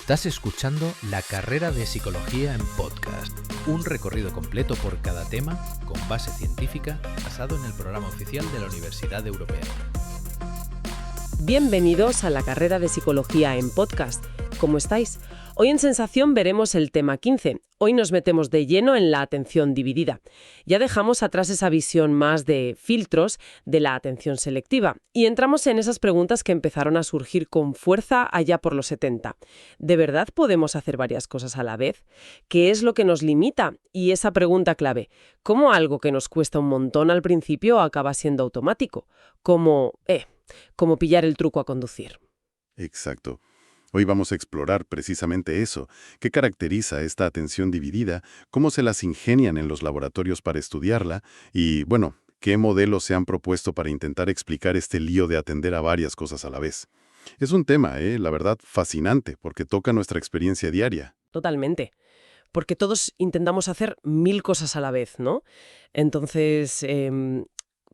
Estás escuchando La Carrera de Psicología en podcast, un recorrido completo por cada tema con base científica basado en el programa oficial de la Universidad Europea. Bienvenidos a La Carrera de Psicología en podcast. ¿Cómo estáis? Hoy en Sensación veremos el tema 15. Hoy nos metemos de lleno en la atención dividida. Ya dejamos atrás esa visión más de filtros de la atención selectiva y entramos en esas preguntas que empezaron a surgir con fuerza allá por los 70. ¿De verdad podemos hacer varias cosas a la vez? ¿Qué es lo que nos limita? Y esa pregunta clave, ¿cómo algo que nos cuesta un montón al principio acaba siendo automático? Como pillar el truco a conducir. Exacto. Hoy vamos a explorar precisamente eso, qué caracteriza esta atención dividida, cómo se las ingenian en los laboratorios para estudiarla y, bueno, qué modelos se han propuesto para intentar explicar este lío de atender a varias cosas a la vez. Es un tema, la verdad, fascinante, porque toca nuestra experiencia diaria. Totalmente. Porque todos intentamos hacer 1000 cosas a la vez, ¿no? Entonces,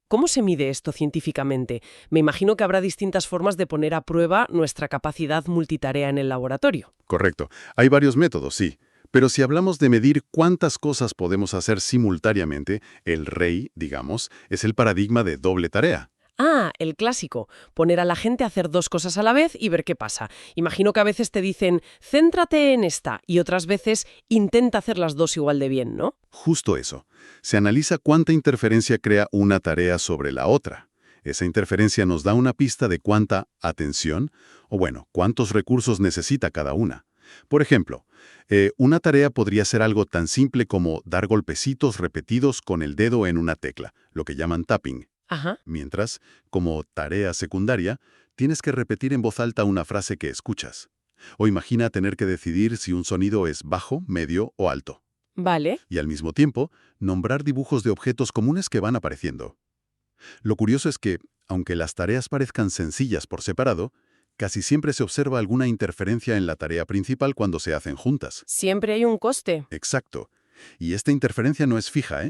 ¿cómo se mide esto científicamente? Me imagino que habrá distintas formas de poner a prueba nuestra capacidad multitarea en el laboratorio. Correcto. Hay varios métodos, sí. Pero si hablamos de medir cuántas cosas podemos hacer simultáneamente, el rey, digamos, es el paradigma de doble tarea. Ah, el clásico. Poner a la gente a hacer 2 cosas a la vez y ver qué pasa. Imagino que a veces te dicen, céntrate en esta, y otras veces intenta hacer las 2 igual de bien, ¿no? Justo eso. Se analiza cuánta interferencia crea una tarea sobre la otra. Esa interferencia nos da una pista de cuánta atención, o bueno, cuántos recursos necesita cada una. Por ejemplo, una tarea podría ser algo tan simple como dar golpecitos repetidos con el dedo en una tecla, lo que llaman tapping. Ajá. Mientras, como tarea secundaria, tienes que repetir en voz alta una frase que escuchas. O imagina tener que decidir si un sonido es bajo, medio o alto. Vale. Y al mismo tiempo, nombrar dibujos de objetos comunes que van apareciendo. Lo curioso es que, aunque las tareas parezcan sencillas por separado, casi siempre se observa alguna interferencia en la tarea principal cuando se hacen juntas. Siempre hay un coste. Exacto. Y esta interferencia no es fija,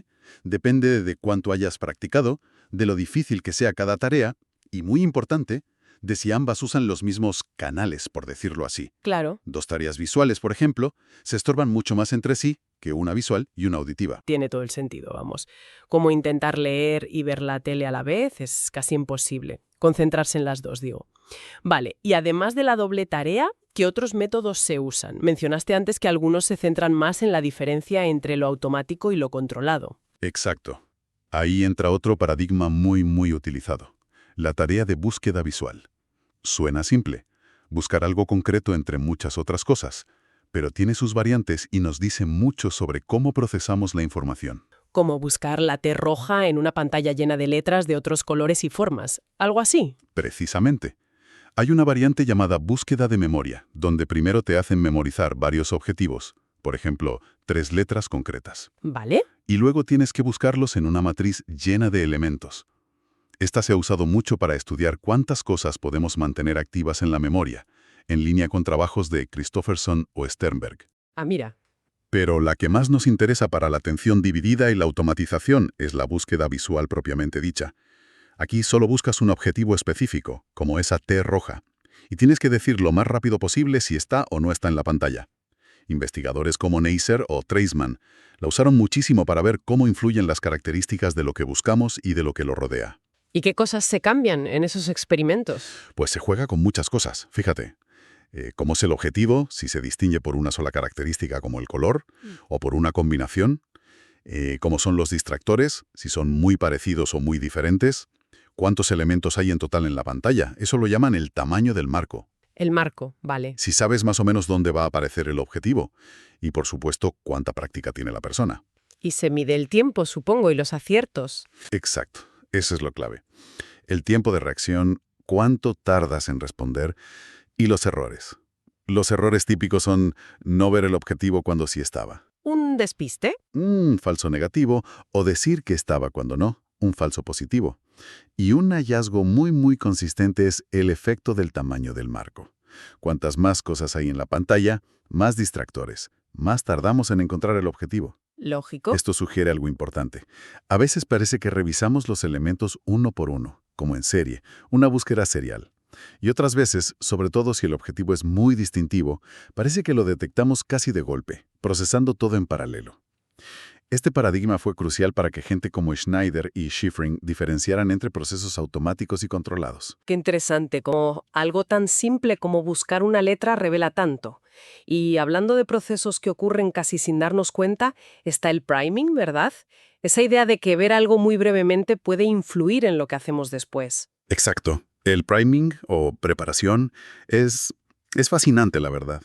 Depende de cuánto hayas practicado, de lo difícil que sea cada tarea y, muy importante, de si ambas usan los mismos canales, por decirlo así. Claro. 2 tareas visuales, por ejemplo, se estorban mucho más entre sí que una visual y una auditiva. Tiene todo el sentido, vamos. Como intentar leer y ver la tele a la vez es casi imposible. Concentrarse en las 2, digo. Vale, y además de la doble tarea, ¿qué otros métodos se usan? Mencionaste antes que algunos se centran más en la diferencia entre lo automático y lo controlado. Exacto. Ahí entra otro paradigma muy utilizado. La tarea de búsqueda visual. Suena simple. Buscar algo concreto entre muchas otras cosas. Pero tiene sus variantes y nos dice mucho sobre cómo procesamos la información. Como buscar la T roja en una pantalla llena de letras de otros colores y formas. ¿Algo así? Precisamente. Hay una variante llamada búsqueda de memoria, donde primero te hacen memorizar varios objetivos, por ejemplo, 3 letras concretas. ¿Vale? Y luego tienes que buscarlos en una matriz llena de elementos. Esta se ha usado mucho para estudiar cuántas cosas podemos mantener activas en la memoria, en línea con trabajos de Christofferson o Sternberg. Ah, mira. Pero la que más nos interesa para la atención dividida y la automatización es la búsqueda visual propiamente dicha. Aquí solo buscas un objetivo específico, como esa T roja, y tienes que decir lo más rápido posible si está o no está en la pantalla. Investigadores como Neisser o Treisman la usaron muchísimo para ver cómo influyen las características de lo que buscamos y de lo que lo rodea. ¿Y qué cosas se cambian en esos experimentos? Pues se juega con muchas cosas, fíjate. ¿Cómo es el objetivo? Si se distingue por una sola característica como el color, o por una combinación. ¿Cómo son los distractores? Si son muy parecidos o muy diferentes. ¿Cuántos elementos hay en total en la pantalla? Eso lo llaman el tamaño del marco. El marco, vale. Si sabes más o menos dónde va a aparecer el objetivo. Y, por supuesto, cuánta práctica tiene la persona. Y se mide el tiempo, supongo, y los aciertos. Exacto. Eso es lo clave. El tiempo de reacción, cuánto tardas en responder y los errores. Los errores típicos son no ver el objetivo cuando sí estaba. ¿Un despiste? Falso negativo, o decir que estaba cuando no, un falso positivo. Y un hallazgo muy consistente es el efecto del tamaño del marco. Cuantas más cosas hay en la pantalla, más distractores, más tardamos en encontrar el objetivo. Lógico. Esto sugiere algo importante. A veces parece que revisamos los elementos uno por uno, como en serie, una búsqueda serial. Y otras veces, sobre todo si el objetivo es muy distintivo, parece que lo detectamos casi de golpe, procesando todo en paralelo. Este paradigma fue crucial para que gente como Schneider y Schifrin diferenciaran entre procesos automáticos y controlados. Qué interesante, como algo tan simple como buscar una letra revela tanto. Y hablando de procesos que ocurren casi sin darnos cuenta, está el priming, ¿verdad? Esa idea de que ver algo muy brevemente puede influir en lo que hacemos después. Exacto. El priming, o preparación, es fascinante, la verdad.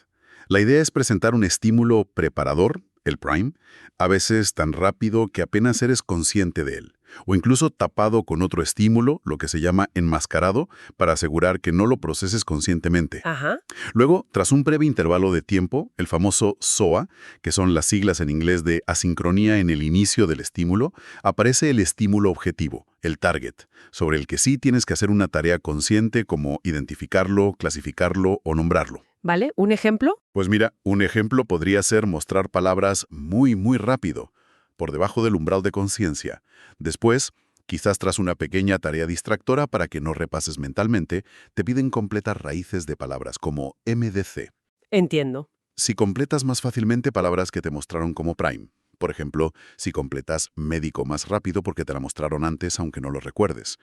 La idea es presentar un estímulo preparador, el prime, a veces tan rápido que apenas eres consciente de él, o incluso tapado con otro estímulo, lo que se llama enmascarado, para asegurar que no lo proceses conscientemente. Ajá. Luego, tras un breve intervalo de tiempo, el famoso SOA, que son las siglas en inglés de asincronía en el inicio del estímulo, aparece el estímulo objetivo, el target, sobre el que sí tienes que hacer una tarea consciente como identificarlo, clasificarlo o nombrarlo. ¿Vale? ¿Un ejemplo? Pues mira, un ejemplo podría ser mostrar palabras muy rápido, por debajo del umbral de conciencia. Después, quizás tras una pequeña tarea distractora para que no repases mentalmente, te piden completar raíces de palabras como MDC. Entiendo. Si completas más fácilmente palabras que te mostraron como prime, por ejemplo, si completas médico más rápido porque te la mostraron antes aunque no lo recuerdes.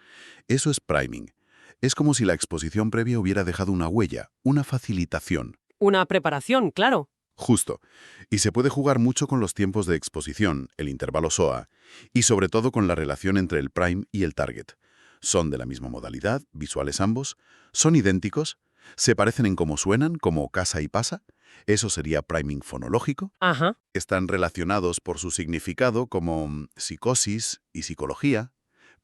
Eso es priming. Es como si la exposición previa hubiera dejado una huella, una facilitación. Una preparación, claro. Justo. Y se puede jugar mucho con los tiempos de exposición, el intervalo SOA, y sobre todo con la relación entre el prime y el target. Son de la misma modalidad, visuales ambos, son idénticos, se parecen en cómo suenan, como casa y pasa. Eso sería priming fonológico. Ajá. Están relacionados por su significado como psicosis y psicología,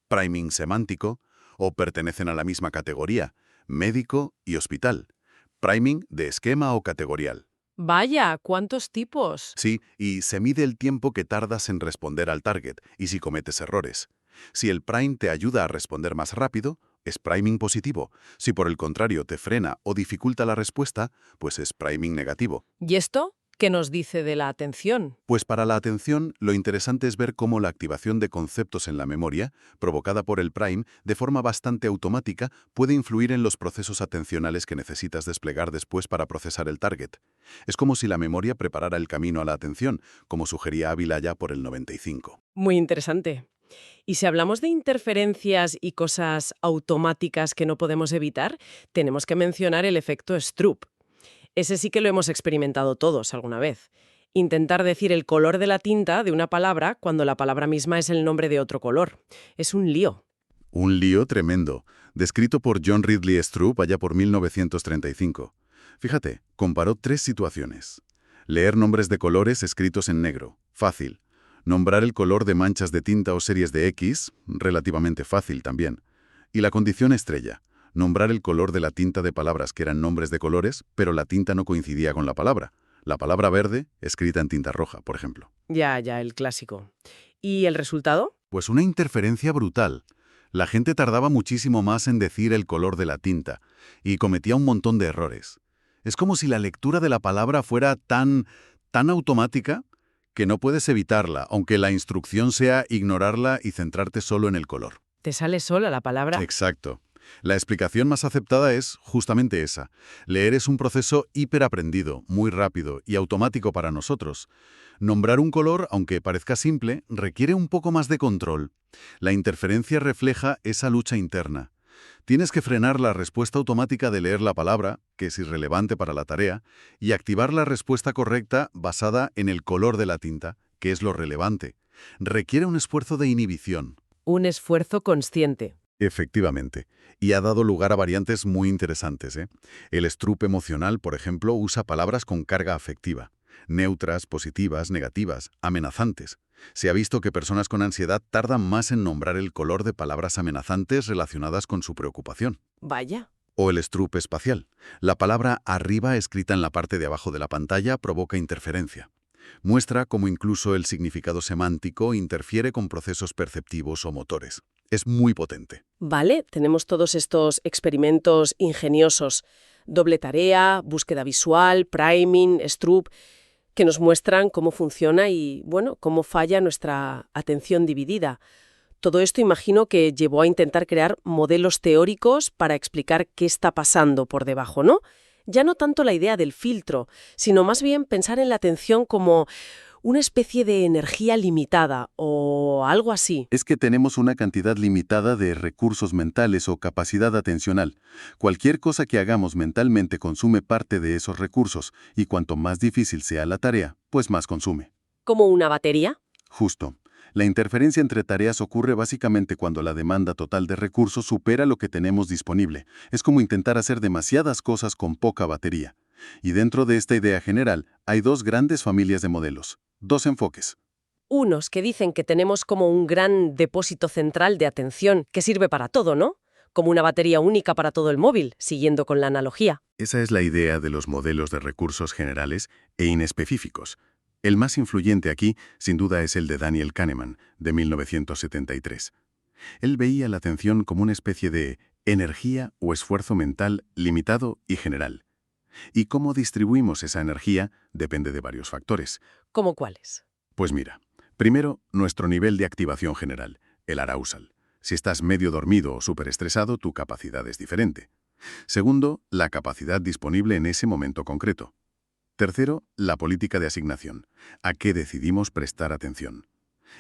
priming semántico, o pertenecen a la misma categoría, médico y hospital. Priming de esquema o categorial. Vaya, ¿cuántos tipos? Sí, y se mide el tiempo que tardas en responder al target y si cometes errores. Si el prime te ayuda a responder más rápido, es priming positivo. Si por el contrario te frena o dificulta la respuesta, pues es priming negativo. ¿Y esto qué nos dice de la atención? Pues para la atención, lo interesante es ver cómo la activación de conceptos en la memoria, provocada por el prime, de forma bastante automática, puede influir en los procesos atencionales que necesitas desplegar después para procesar el target. Es como si la memoria preparara el camino a la atención, como sugería Ávila ya por el 95. Muy interesante. Y si hablamos de interferencias y cosas automáticas que no podemos evitar, tenemos que mencionar el efecto Stroop. Ese sí que lo hemos experimentado todos alguna vez. Intentar decir el color de la tinta de una palabra cuando la palabra misma es el nombre de otro color. Es un lío. Un lío tremendo, descrito por John Ridley Stroop allá por 1935. Fíjate, comparó 3 situaciones. Leer nombres de colores escritos en negro, fácil. Nombrar el color de manchas de tinta o series de X, relativamente fácil también. Y la condición estrella. Nombrar el color de la tinta de palabras que eran nombres de colores, pero la tinta no coincidía con la palabra. La palabra verde, escrita en tinta roja, por ejemplo. Ya, el clásico. ¿Y el resultado? Pues una interferencia brutal. La gente tardaba muchísimo más en decir el color de la tinta, y cometía un montón de errores. Es como si la lectura de la palabra fuera tan automática que no puedes evitarla, aunque la instrucción sea ignorarla y centrarte solo en el color. ¿Te sale sola la palabra? Exacto. La explicación más aceptada es justamente esa. Leer es un proceso hiperaprendido, muy rápido y automático para nosotros. Nombrar un color, aunque parezca simple, requiere un poco más de control. La interferencia refleja esa lucha interna. Tienes que frenar la respuesta automática de leer la palabra, que es irrelevante para la tarea, y activar la respuesta correcta basada en el color de la tinta, que es lo relevante. Requiere un esfuerzo de inhibición. Un esfuerzo consciente. Efectivamente, y ha dado lugar a variantes muy interesantes. El Stroop emocional, por ejemplo, usa palabras con carga afectiva, neutras, positivas, negativas, amenazantes. Se ha visto que personas con ansiedad tardan más en nombrar el color de palabras amenazantes relacionadas con su preocupación. Vaya. O el Stroop espacial. La palabra arriba escrita en la parte de abajo de la pantalla provoca interferencia. Muestra cómo incluso el significado semántico interfiere con procesos perceptivos o motores. Es muy potente. Vale, tenemos todos estos experimentos ingeniosos. Doble tarea, búsqueda visual, priming, Stroop, que nos muestran cómo funciona y, bueno, cómo falla nuestra atención dividida. Todo esto imagino que llevó a intentar crear modelos teóricos para explicar qué está pasando por debajo, ¿no? Ya no tanto la idea del filtro, sino más bien pensar en la atención como una especie de energía limitada o algo así. Es que tenemos una cantidad limitada de recursos mentales o capacidad atencional. Cualquier cosa que hagamos mentalmente consume parte de esos recursos, y cuanto más difícil sea la tarea, pues más consume. ¿Como una batería? Justo. La interferencia entre tareas ocurre básicamente cuando la demanda total de recursos supera lo que tenemos disponible. Es como intentar hacer demasiadas cosas con poca batería. Y dentro de esta idea general, hay dos grandes familias de modelos, dos enfoques. Unos que dicen que tenemos como un gran depósito central de atención que sirve para todo, ¿no? Como una batería única para todo el móvil, siguiendo con la analogía. Esa es la idea de los modelos de recursos generales e inespecíficos. El más influyente aquí, sin duda, es el de Daniel Kahneman, de 1973. Él veía la atención como una especie de energía o esfuerzo mental limitado y general. Y cómo distribuimos esa energía depende de varios factores. ¿Cómo cuáles? Pues mira, primero, nuestro nivel de activación general, el arousal. Si estás medio dormido o súper estresado, tu capacidad es diferente. Segundo, la capacidad disponible en ese momento concreto. Tercero, la política de asignación. ¿A qué decidimos prestar atención?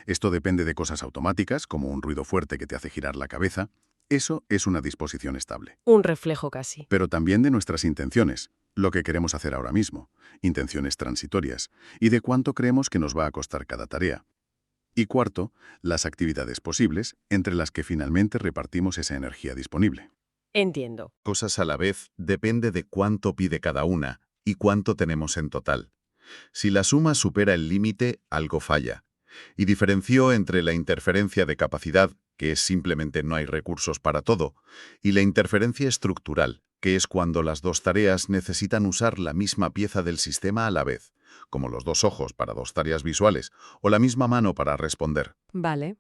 Esto depende de cosas automáticas, como un ruido fuerte que te hace girar la cabeza. Eso es una disposición estable. Un reflejo casi. Pero también de nuestras intenciones, lo que queremos hacer ahora mismo, intenciones transitorias, y de cuánto creemos que nos va a costar cada tarea. Y cuarto, las actividades posibles, entre las que finalmente repartimos esa energía disponible. Entiendo. Cosas a la vez depende de cuánto pide cada una y cuánto tenemos en total. Si la suma supera el límite, algo falla. Y diferenció entre la interferencia de capacidad, que es simplemente no hay recursos para todo, y la interferencia estructural, que es cuando las dos tareas necesitan usar la misma pieza del sistema a la vez, como los dos ojos para dos tareas visuales o la misma mano para responder. Vale.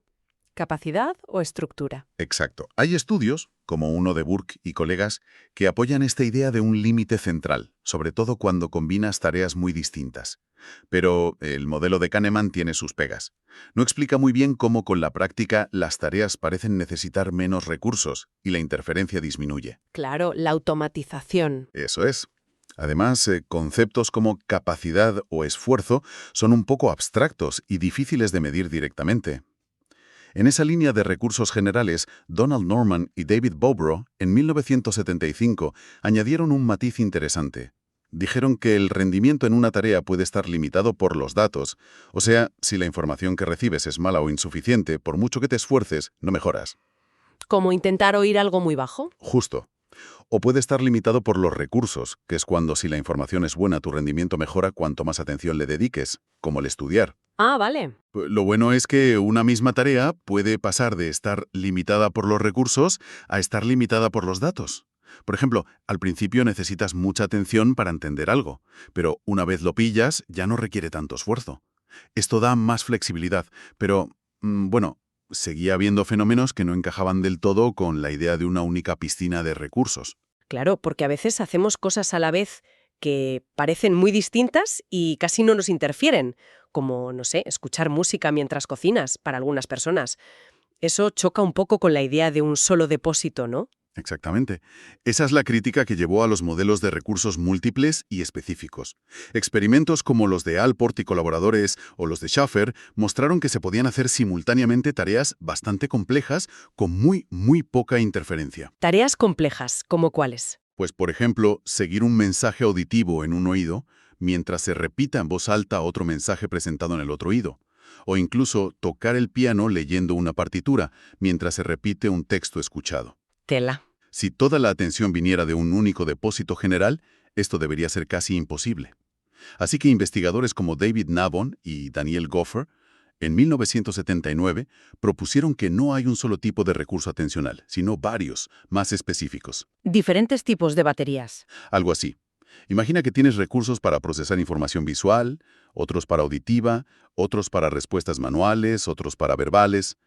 ¿Capacidad o estructura? Exacto. Hay estudios, como uno de Burke y colegas, que apoyan esta idea de un límite central, sobre todo cuando combinas tareas muy distintas. Pero el modelo de Kahneman tiene sus pegas. No explica muy bien cómo con la práctica las tareas parecen necesitar menos recursos y la interferencia disminuye. Claro, la automatización. Eso es. Además, conceptos como capacidad o esfuerzo son un poco abstractos y difíciles de medir directamente. En esa línea de recursos generales, Donald Norman y David Bobrow, en 1975, añadieron un matiz interesante. Dijeron que el rendimiento en una tarea puede estar limitado por los datos, o sea, si la información que recibes es mala o insuficiente, por mucho que te esfuerces, no mejoras. ¿Como intentar oír algo muy bajo? Justo. O puede estar limitado por los recursos, que es cuando si la información es buena, tu rendimiento mejora cuanto más atención le dediques, como el estudiar. Ah, vale. Lo bueno es que una misma tarea puede pasar de estar limitada por los recursos a estar limitada por los datos. Por ejemplo, al principio necesitas mucha atención para entender algo, pero una vez lo pillas ya no requiere tanto esfuerzo. Esto da más flexibilidad, pero, bueno, seguía habiendo fenómenos que no encajaban del todo con la idea de una única piscina de recursos. Claro, porque a veces hacemos cosas a la vez que parecen muy distintas y casi no nos interfieren, como, no sé, escuchar música mientras cocinas para algunas personas. Eso choca un poco con la idea de un solo depósito, ¿no? Exactamente. Esa es la crítica que llevó a los modelos de recursos múltiples y específicos. Experimentos como los de Alport y colaboradores o los de Schaffer mostraron que se podían hacer simultáneamente tareas bastante complejas con muy poca interferencia. Tareas complejas, ¿como cuáles? Pues, por ejemplo, seguir un mensaje auditivo en un oído mientras se repita en voz alta otro mensaje presentado en el otro oído. O incluso tocar el piano leyendo una partitura mientras se repite un texto escuchado. Tela. Si toda la atención viniera de un único depósito general, esto debería ser casi imposible. Así que investigadores como David Navon y Daniel Goffer, en 1979, propusieron que no hay un solo tipo de recurso atencional, sino varios, más específicos. Diferentes tipos de baterías. Algo así. Imagina que tienes recursos para procesar información visual, otros para auditiva, otros para respuestas manuales, otros para verbales.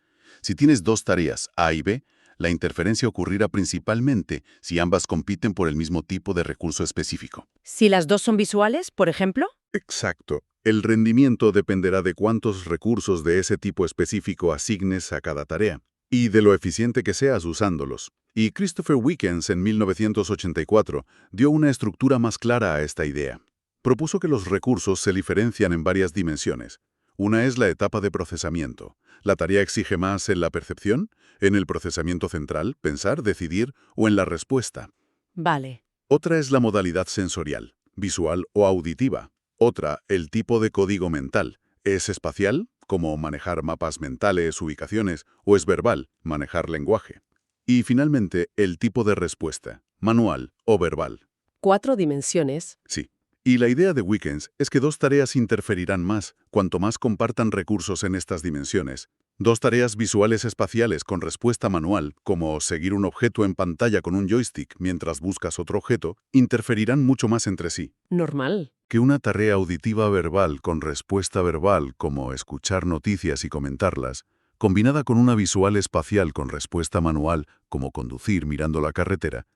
Si tienes dos tareas, A y B, la interferencia ocurrirá principalmente si ambas compiten por el mismo tipo de recurso específico. Si las dos son visuales, por ejemplo. Exacto. El rendimiento dependerá de cuántos recursos de ese tipo específico asignes a cada tarea y de lo eficiente que seas usándolos. Y Christopher Wickens en 1984 dio una estructura más clara a esta idea. Propuso que los recursos se diferencian en varias dimensiones. Una es la etapa de procesamiento. La tarea exige más en la percepción, en el procesamiento central, pensar, decidir, o en la respuesta. Vale. Otra es la modalidad sensorial, visual o auditiva. Otra, el tipo de código mental. ¿Es espacial, como manejar mapas mentales, ubicaciones, o es verbal, manejar lenguaje? Y finalmente, el tipo de respuesta, manual o verbal. 4 dimensiones. Sí. Y la idea de Wickens es que 2 tareas interferirán más cuanto más compartan recursos en estas dimensiones. 2 tareas visuales espaciales con respuesta manual, como seguir un objeto en pantalla con un joystick mientras buscas otro objeto, interferirán mucho más entre sí. Normal. Que una tarea auditiva verbal con respuesta verbal, como escuchar noticias y comentarlas, combinada con una visual espacial con respuesta manual, como conducir mirando la carretera,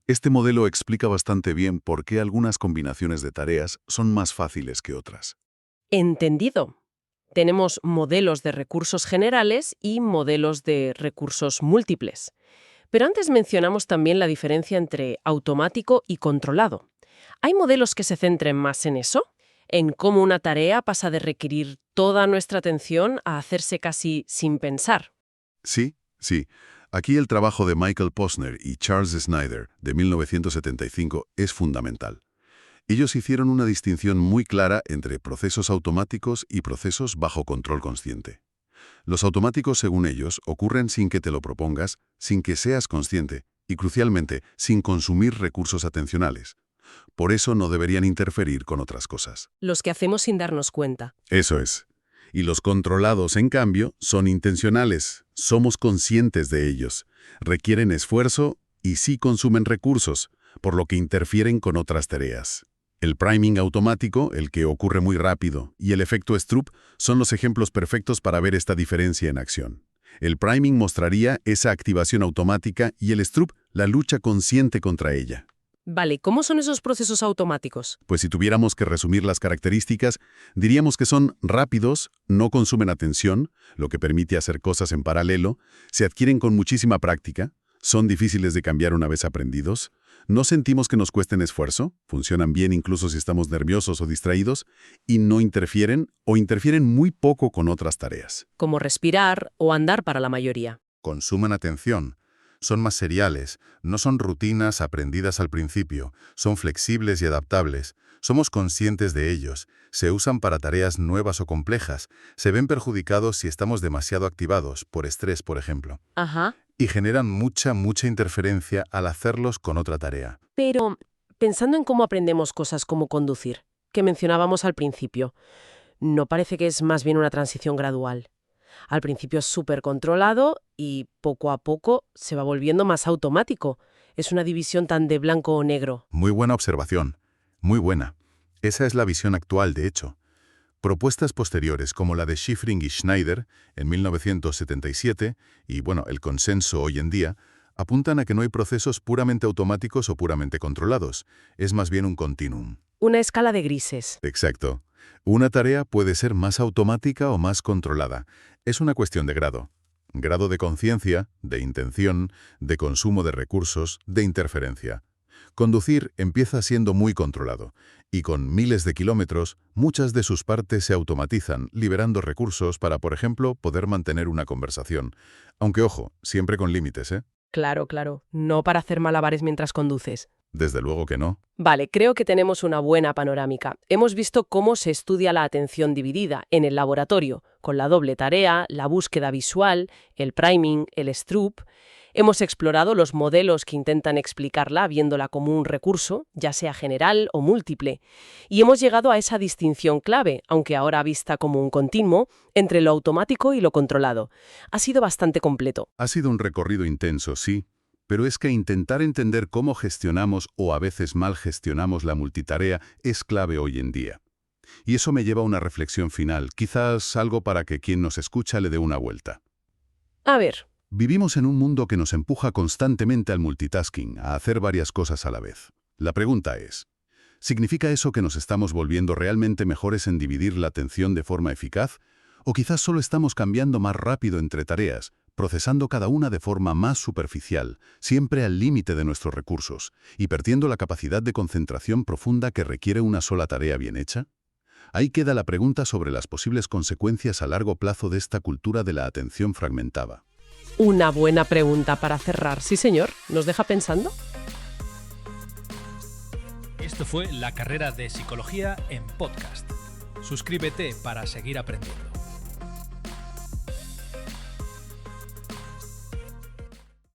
este modelo explica bastante bien por qué algunas combinaciones de tareas son más fáciles que otras. Entendido. Tenemos modelos de recursos generales y modelos de recursos múltiples. Pero antes mencionamos también la diferencia entre automático y controlado. ¿Hay modelos que se centren más en eso? ¿En cómo una tarea pasa de requerir toda nuestra atención a hacerse casi sin pensar? Sí. Aquí el trabajo de Michael Posner y Charles Snyder, de 1975, es fundamental. Ellos hicieron una distinción muy clara entre procesos automáticos y procesos bajo control consciente. Los automáticos, según ellos, ocurren sin que te lo propongas, sin que seas consciente y, crucialmente, sin consumir recursos atencionales. Por eso no deberían interferir con otras cosas. Los que hacemos sin darnos cuenta. Eso es. Y los controlados, en cambio, son intencionales. Somos conscientes de ellos. Requieren esfuerzo y sí consumen recursos, por lo que interfieren con otras tareas. El priming automático, el que ocurre muy rápido, y el efecto Stroop son los ejemplos perfectos para ver esta diferencia en acción. El priming mostraría esa activación automática y el Stroop la lucha consciente contra ella. Vale, ¿cómo son esos procesos automáticos? Pues si tuviéramos que resumir las características, diríamos que son rápidos, no consumen atención, lo que permite hacer cosas en paralelo, se adquieren con muchísima práctica, son difíciles de cambiar una vez aprendidos, no sentimos que nos cuesten esfuerzo, funcionan bien incluso si estamos nerviosos o distraídos, y no interfieren o interfieren muy poco con otras tareas. Como respirar o andar para la mayoría. Consumen atención. Son más seriales, no son rutinas aprendidas al principio, son flexibles y adaptables, somos conscientes de ellos, se usan para tareas nuevas o complejas, se ven perjudicados si estamos demasiado activados, por estrés, por ejemplo. Ajá. Y generan mucha interferencia al hacerlos con otra tarea. Pero, pensando en cómo aprendemos cosas como conducir, que mencionábamos al principio, ¿no parece que es más bien una transición gradual? Al principio es súper controlado y poco a poco se va volviendo más automático. Es una división tan de blanco o negro. Muy buena observación. Muy buena. Esa es la visión actual, de hecho. Propuestas posteriores como la de Shiffrin y Schneider en 1977 y, el consenso hoy en día, apuntan a que no hay procesos puramente automáticos o puramente controlados. Es más bien un continuum. Una escala de grises. Exacto. Una tarea puede ser más automática o más controlada. Es una cuestión de grado. Grado de conciencia, de intención, de consumo de recursos, de interferencia. Conducir empieza siendo muy controlado, y con miles de kilómetros, muchas de sus partes se automatizan, liberando recursos para, por ejemplo, poder mantener una conversación. Aunque, ojo, siempre con límites, ¿eh? Claro. No para hacer malabares mientras conduces. Desde luego que no. Vale, creo que tenemos una buena panorámica. Hemos visto cómo se estudia la atención dividida en el laboratorio, con la doble tarea, la búsqueda visual, el priming, el Stroop. Hemos explorado los modelos que intentan explicarla viéndola como un recurso, ya sea general o múltiple. Y hemos llegado a esa distinción clave, aunque ahora vista como un continuo, entre lo automático y lo controlado. Ha sido bastante completo. Ha sido un recorrido intenso, sí. Pero es que intentar entender cómo gestionamos o a veces mal gestionamos la multitarea es clave hoy en día. Y eso me lleva a una reflexión final, quizás algo para que quien nos escucha le dé una vuelta. A ver. Vivimos en un mundo que nos empuja constantemente al multitasking, a hacer varias cosas a la vez. La pregunta es, ¿Significa eso que nos estamos volviendo realmente mejores en dividir la atención de forma eficaz? ¿O quizás solo estamos cambiando más rápido entre tareas, procesando cada una de forma más superficial, siempre al límite de nuestros recursos, y perdiendo la capacidad de concentración profunda que requiere una sola tarea bien hecha? Ahí queda la pregunta sobre las posibles consecuencias a largo plazo de esta cultura de la atención fragmentada. Una buena pregunta para cerrar. Sí, señor. ¿Nos deja pensando? Esto fue La Carrera de Psicología en podcast. Suscríbete para seguir aprendiendo.